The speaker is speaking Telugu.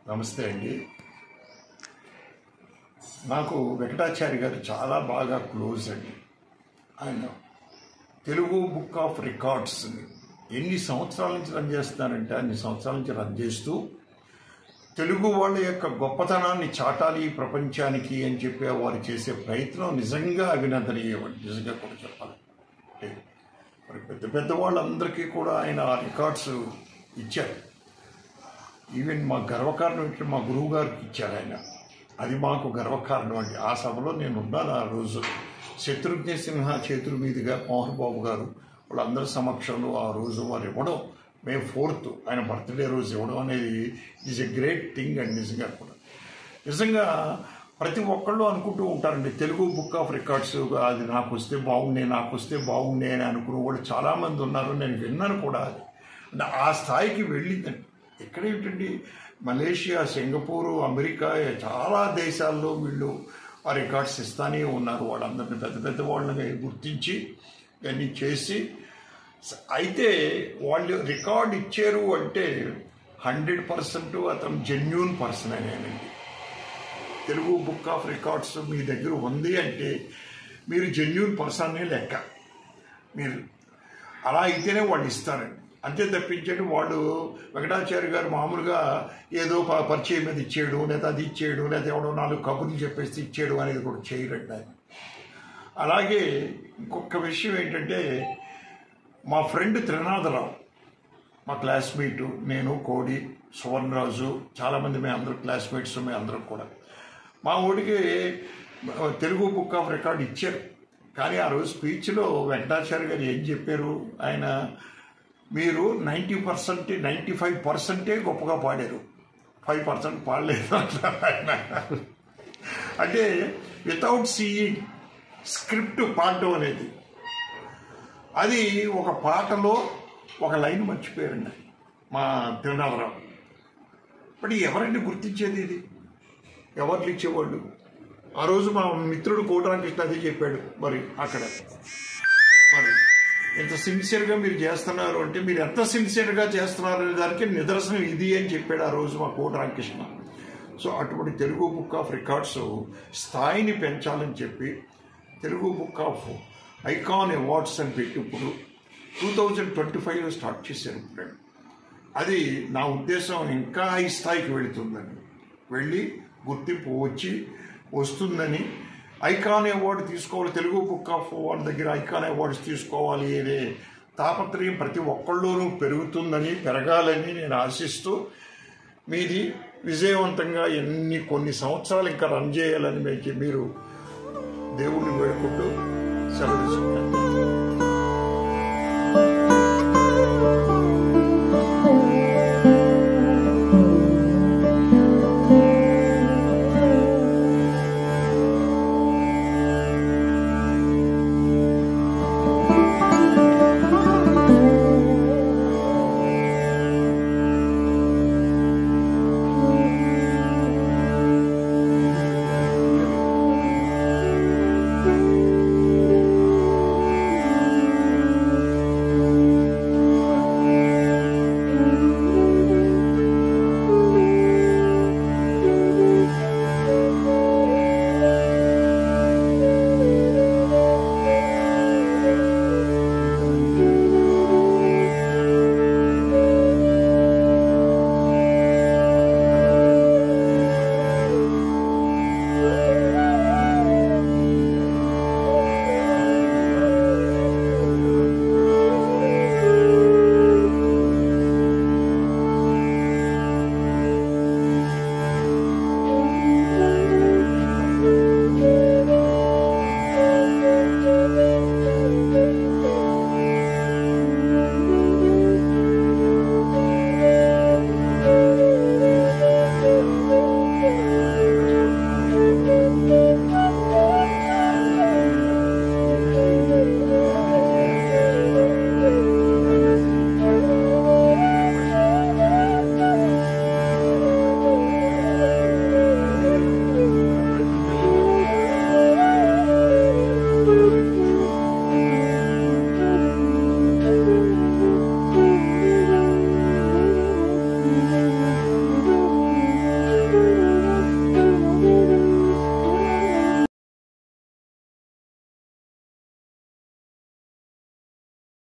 నమస్తే అండి. నాకు వెంకటాచారి గారు చాలా బాగా క్లోజ్ అండి. ఆయన తెలుగు బుక్ ఆఫ్ రికార్డ్స్ని ఎన్ని సంవత్సరాల నుంచి రన్ చేస్తున్నారంటే అన్ని సంవత్సరాల నుంచి రన్ చేస్తూ తెలుగు వాళ్ళ యొక్క గొప్పతనాన్ని చాటాలి ప్రపంచానికి అని చెప్పి వారు చేసే ప్రయత్నం నిజంగా అభినందనీయమండి. నిజంగా కూడా చెప్పాలి అంటే మరి పెద్ద పెద్ద వాళ్ళందరికీ కూడా ఆయన ఆ రికార్డ్స్ ఇచ్చారు. ఈవెన్ మా గర్వకారణం ఏంటంటే మా గురువు గారికి ఇచ్చారు ఆయన. అది మాకు గర్వకారణం అండి. ఆ సభలో నేను ఉన్నాను ఆ రోజు. శత్రుఘ్న సిన్హా చేతుల మీదుగా మోహన్ బాబు గారు వాళ్ళందరి సమక్షంలో ఆ రోజు వారు ఇవ్వడం, May 4th ఆయన బర్త్డే రోజు ఇవ్వడం అనేది ఈజ్ ఎ గ్రేట్ థింగ్ అండి. నిజంగా కూడా నిజంగా ప్రతి ఒక్కళ్ళు అనుకుంటూ ఉంటారండి తెలుగు బుక్ ఆఫ్ రికార్డ్స్ అది నాకు వస్తే బాగుండే అని అనుకునే వాళ్ళు చాలామంది ఉన్నారు. నేను విన్నాను కూడా. అది అంటే ఆ స్థాయికి వెళ్ళిందండి. ఎక్కడేంటండి మలేషియా, సింగపూరు, అమెరికా చాలా దేశాల్లో వీళ్ళు ఆ రికార్డ్స్ ఇస్తానే ఉన్నారు. వాళ్ళందరినీ పెద్ద పెద్ద వాళ్ళని గుర్తించి ఇవన్నీ చేసి, అయితే వాళ్ళు రికార్డ్ ఇచ్చారు అంటే 100% అతను జెన్యూన్ పర్సన్ అనేనండి. తెలుగు బుక్ ఆఫ్ రికార్డ్స్ మీ దగ్గర ఉంది అంటే మీరు జెన్యూన్ పర్సన్ లెక్క. మీరు అలా అయితేనే వాళ్ళు ఇస్తారండి. అంతే తప్పించండి వాళ్ళు వెంకటాచారి గారు మామూలుగా ఏదో పరిచయం మీద ఇచ్చేయడం, లేదా అది ఇచ్చేయడం, లేదా ఎవడో 4 కబుర్లు చెప్పేసి ఇచ్చేయడం అనేది కూడా చేయరండి ఆయన. అలాగే ఇంకొక విషయం ఏంటంటే మా ఫ్రెండ్ త్రినాథరావు, మా క్లాస్మేటు, నేను, కోడి, సువర్ణరాజు, చాలామంది మేము అందరూ క్లాస్మేట్స్. మేము అందరం కూడా మా ఊడికి తెలుగు బుక్ ఆఫ్ రికార్డ్ ఇచ్చారు. కానీ ఆ రోజు స్పీచ్లో వెంకటాచారి గారు ఏం చెప్పారు, ఆయన మీరు 90%, 95% గొప్పగా పాడారు, 5% పాడలేదు అంటారు ఆయన. అంటే వితౌట్ సీయింగ్ స్క్రిప్ట్ పాడడం అనేది, అది ఒక పాటలో ఒక లైన్ మర్చిపోయారండి మా తిరునాథరావు. బట్ ఎవరండి గుర్తించేది? ఇది ఎవరు ఇచ్చేవాళ్ళు? ఆ రోజు మా మిత్రుడు కోటరామకృష్ణ అదే చెప్పాడు. మరి అక్కడ మరి ఎంత సిన్సియర్గా మీరు చేస్తున్నారు అంటే మీరు ఎంత సిన్సియర్గా చేస్తున్నారు అనే దానికి నిదర్శనం ఇది అని చెప్పాడు ఆ రోజు మా కోటరామకృష్ణ. సో అటువంటి తెలుగు బుక్ ఆఫ్ రికార్డ్స్ స్థాయిని పెంచాలని చెప్పి Telugu book of icon awards అని పెట్టి ఇప్పుడు 2025లో స్టార్ట్ చేశారు. ఇప్పుడు అది నా ఉద్దేశం ఇంకా ఈ స్థాయికి వెళుతుందని, వెళ్ళి గుర్తింపు వస్తుందని. ఐకాన్ అవార్డు తీసుకోవాలి, తెలుగు బుక్ ఆఫ్ అవార్డు దగ్గర ఐకాన్ అవార్డ్స్ తీసుకోవాలి అనే తాపత్రయం ప్రతి ఒక్కళ్ళలోనూ పెరగాలని నేను ఆశిస్తూ మీది విజయవంతంగా కొన్ని సంవత్సరాలు ఇంకా రన్ చేయాలని మీరు దేవుణ్ణి వేడుకుంటూ సెలవు తీసుకుంటాను.